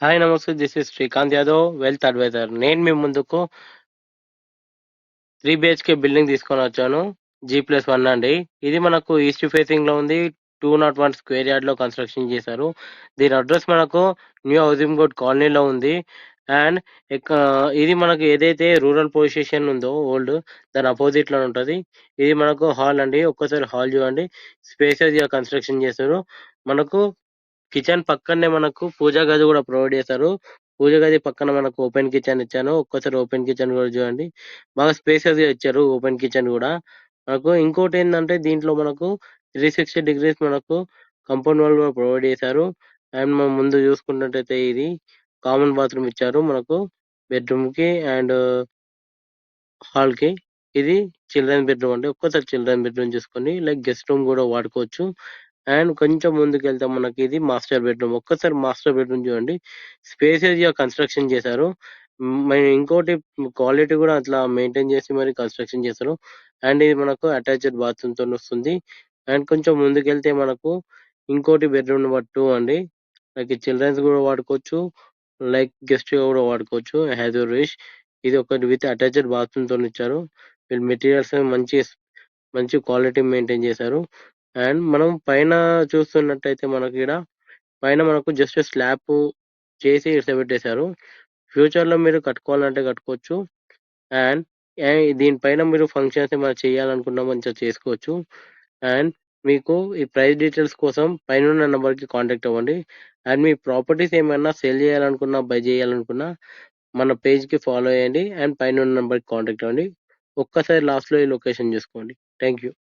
Hi నమస్తే. This is Srikanth Yadav, wealth advisor. నేను మీ ముందుకు 3 బిహెచ్కే బిల్డింగ్ తీసుకొని వచ్చాను. G+1 అండి. ఇది మనకు ఈస్ట్ ఫేసింగ్ లో ఉంది. 201 స్క్వేర్ యార్డ్ లో కన్స్ట్రక్షన్ చేశారు. దీని అడ్రస్ మనకు న్యూ హౌసింగ్ బోర్డ్ కాలనీలో ఉంది. అండ్ ఇది మనకు ఏదైతే రూరల్ పోలీస్ స్టేషన్ ఉందో ఓల్డ్, దాని అపోజిట్ లో ఉంటది. ఇది మనకు హాల్ అండి. ఒక్కసారి హాల్ చూడండి. స్పేసెస్ గా కన్స్ట్రక్షన్ చేశారు. మనకు కిచెన్ పక్కనే మనకు పూజా గది కూడా ప్రొవైడ్ చేశారు. పూజ గది పక్కన మనకు ఓపెన్ కిచెన్ ఇచ్చాను. ఒక్కసారి ఓపెన్ కిచెన్ కూడా చూడండి. బాగా స్పేసెస్ గా ఇచ్చారు ఓపెన్ కిచెన్ కూడా. మనకు ఇంకోటి ఏంటంటే దీంట్లో మనకు 360 డిగ్రీస్ మనకు కంపౌండ్ వాల్ కూడా ప్రొవైడ్ చేశారు. అండ్ మనం ముందు చూసుకున్నట్టయితే ఇది కామన్ బాత్రూమ్ ఇచ్చారు మనకు బెడ్రూమ్ కి అండ్ హాల్ కి. ఇది చిల్డ్రన్ బెడ్రూమ్ అండి. ఒక్కసారి చిల్డ్రన్ బెడ్రూమ్ చూసుకొని లైక్ గెస్ట్ రూమ్ కూడా వాడుకోవచ్చు. అండ్ కొంచెం ముందుకెళ్తే మనకి ఇది మాస్టర్ బెడ్రూమ్. ఒక్కసారి మాస్టర్ బెడ్రూమ్ చూడండి. స్పేసెస్ గా కన్స్ట్రక్షన్ చేశారు. మరి ఇంకోటి క్వాలిటీ కూడా అట్లా మెయింటైన్ చేసి మరి కన్స్ట్రక్షన్ చేశారు. అండ్ ఇది మనకు అటాచ్డ్ బాత్రూమ్ తో వస్తుంది. అండ్ కొంచెం ముందుకెళ్తే మనకు ఇంకోటి బెడ్రూమ్ నెంబర్ 2 అండి. లైక్ చిల్డ్రన్స్ కూడా వాడుకోవచ్చు, లైక్ గెస్ట్ గా కూడా వాడుకోవచ్చు హ్యాజ్ యువర్ విష్. ఇది ఒకటి విత్ అటాచ్డ్ బాత్రూమ్ తో ఇచ్చారు. వీళ్ళు మెటీరియల్స్ మంచి మంచి క్వాలిటీ మెయింటైన్ చేశారు. అండ్ మనం పైన చూస్తున్నట్టయితే మనకి ఈడ పైన మనకు జస్ట్ స్లాబ్ చేసి ఇడిసపెట్టేశారు. ఫ్యూచర్ లో మీరు కట్టుకోవాలంటే కట్టుకోవచ్చు. అండ్ దీనిపైన మీరు ఫంక్షన్స్ ఏమైనా చేయాలనుకున్నా మంచిగా చేసుకోవచ్చు. అండ్ మీకు ఈ ప్రైస్ డీటెయిల్స్ కోసం పైన నెంబర్ కి కాంటాక్ట్ అవ్వండి. అండ్ మీ ప్రాపర్టీస్ ఏమైనా సేల్ చేయాలనుకున్నా బై చేయాలనుకున్నా మన పేజ్ కి ఫాలో అయ్యండి. అండ్ పైన నెంబర్ కి కాంటాక్ట్ అవ్వండి. ఒక్కసారి లాస్ట్ లో ఈ లొకేషన్ చూసుకోండి. Thank you.